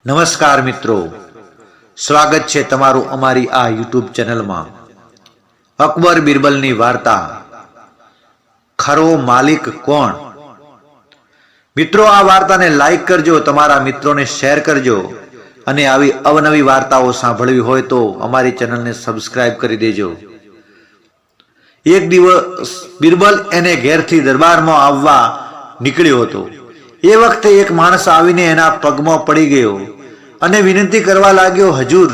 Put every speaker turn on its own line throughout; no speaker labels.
નમસ્કાર મિત્રો, સ્વાગત છે તમારું અમારી આ યુટ્યુબ ચેનલમાં. અકબર બિરબલની વાર્તા ખરો માલિક કોણ? મિત્રો, આ વાર્તાને લાઈક કરજો, તમારા મિત્રોને શેર કરજો અને આવી અવનવી વાર્તાઓ સાંભળવી હોય તો અમારી ચેનલને સબસ્ક્રાઇબ કરી દેજો. એક દિવસ બિરબલ એને ઘેરથી દરબારમાં આવવા નીકળ્યો હતો. એ વખતે એક માણસ આવીને એના પગમાં પડી ગયો અને વિનંતી કરવા લાગ્યો, હજૂર,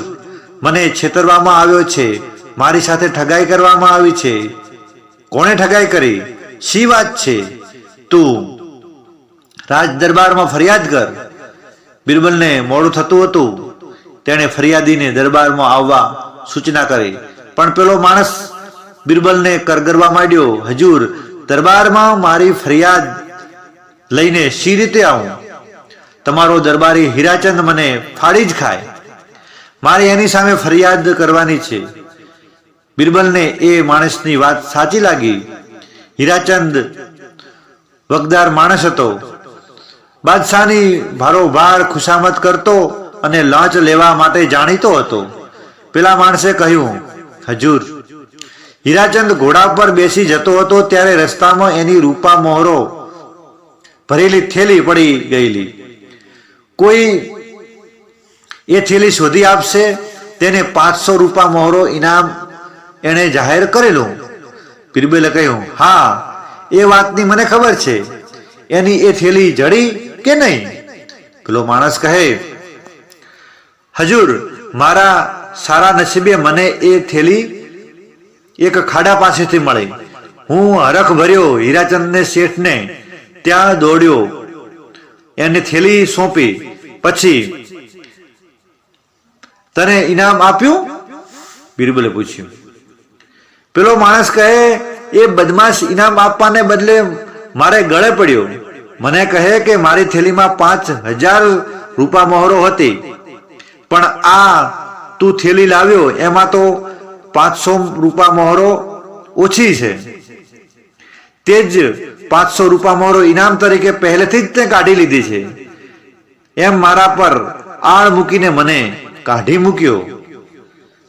મને છેતરવામાં આવ્યો છે, મારી સાથે ઠગાઈ કરવામાં આવી છે. કોણે ઠગાઈ કરી? શી વાત છે? તું રાજ દરબારમાં ફરિયાદ કર. બિરબલને મોડું થતું હતું. તેણે ફરિયાદીને દરબારમાં આવવા સૂચના કરી, પણ પેલો માણસ બિરબલને કરગરવા માંડ્યો, હજૂર, દરબારમાં મારી ફરિયાદ લઈને શી રીતે આવું? તમારો દરબારી હીરાચંદ મને ફાડી જ ખાય. મારે એની સામે ફરિયાદ કરવાની છે. બિરબલને એ માણસની વાત સાચી લાગી. હીરાચંદ વગદાર માણસ હતો. બાદશાહની ભારોભાર ખુશામત કરતો અને લાંચ લેવા માટે જાણીતો હતો. પેલા માણસે કહ્યું, હજૂર, હીરાચંદ ઘોડા પર બેસી જતો હતો ત્યારે રસ્તામાં એની રૂપા મોહરો ભરેલી થેલી પડી ગયેલી. કોઈ એ થેલી શોધી આપશે, તેને 500 રૂપા મોહરો ઇનામ એણે જાહેર કરેલું. બિરબલે કહ્યું, હા, એ વાતની મને ખબર છે. એની એ થેલી જડી કે નહીં? પેલો માણસ કહે, હજૂર, મારા સારા નસીબે મને એ થેલી એક ખાડા પાસેથી મળી. હું હરખ ભર્યો હીરાચંદને શેઠને ત્યાં દોડ્યો, એને થેલી સોંપી. પછી તને ઇનામ આપ્યું? બિરબલે પૂછ્યું. પેલો માણસ કહે, એ બદમાશ ઇનામ આપવાને બદલે મારે ગળે પડ્યો. મને કહે કે મારી થેલીમાં 5000 રૂપા મોહરો હતી, પણ આ તું થેલી લાવ્યો એમાં તો 500 રૂપા મોહરો ઓછી છે. તે જ 500 રૂપા મોહરો ઇનામ તરીકે પહેલેથી જ તે કાઢી લીધી છે. એમ મારા પર આળ મૂકીને મને કાઢી મૂક્યો.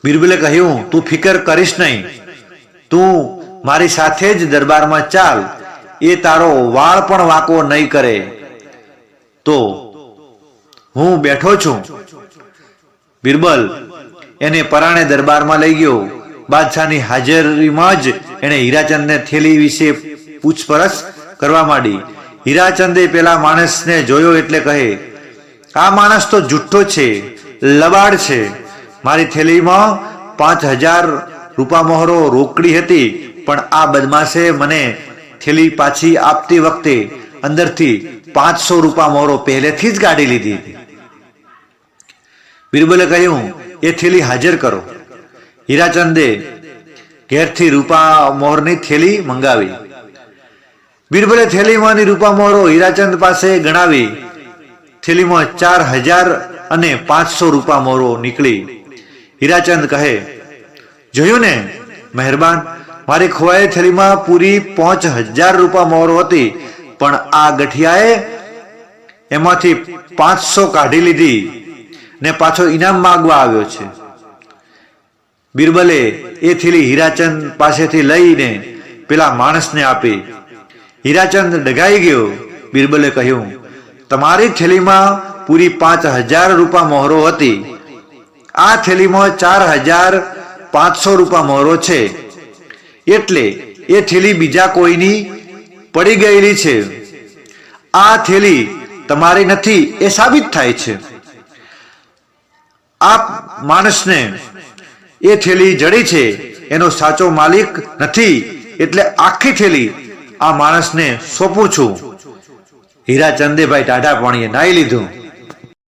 બિરબલે કહ્યું, તું ફિકર કરીશ નહીં. તું મારી સાથે જ દરબારમાં ચાલ, એ તારો વાળ પણ વાંકો નહીં કરે. તો હું બેઠો છું. બિરબલ એને પરાણે દરબારમાં લઈ ગયો. બાદશાહની હાજરીમાં જ એણે હીરાચંદને થેલી વિશે પૂછપરછ કરવા માંડી. હીરાચંદે પેલા માણસને જોયો એટલે કહે, આ માણસ તો જુઠ્ઠો છે, લબાડ છે. મારી થેલીમાં 5000 રૂપા મોહરો રોકડી હતી, પણ આ બદમાશે મને થેલી પાછી આપતી વખતે અંદરથી 500 રૂપા મોહરો પહેલેથી જ કાઢી લીધી. બિરબલે કહ્યું, એ થેલી હાજર કરો. હીરાચંદે ઘેરથી રૂપા મોહરની થેલી મંગાવી. બિરબલે થેલીમાંની રૂપા મોહરો હીરાચંદ પાસે ગણાવી. થેલીમાં 4000 અને 500 રૂપા મોહરો નીકળી. હીરાચંદ કહે, જોયું ને મહેરબાન, મારી ખોવાયેલી થેલીમાં પૂરી 5000 રૂપા મોહરો હતી, પણ આ ગઠિયાએ એમાંથી 500 કાઢી લીધી ને પાછો ઇનામ માંગવા આવ્યો છે. બિરબલે એ થેલી હીરાચંદ પાસેથી લઈને પેલા માણસને આપી. હીરાચંદ ડઘાઈ ગયો. બિરબલે કહ્યું, તમારી થેલીમાં પૂરી 5000 રૂપા મોહરો હતી, આ થેલીમાં 4500 રૂપા મોહરો છે, એટલે એ થેલી બીજા કોઈની પડી ગયેલી છે. આ થેલી તમારી નથી એ સાબિત થાય છે. આ માણસને એ થેલી જડી છે, એનો સાચો માલિક નથી, એટલે આખી થેલી આ માણસને સોંપું છું. હીરાચંદે ભાઈ ટાઢા પાણીએ નાઈ લીધું.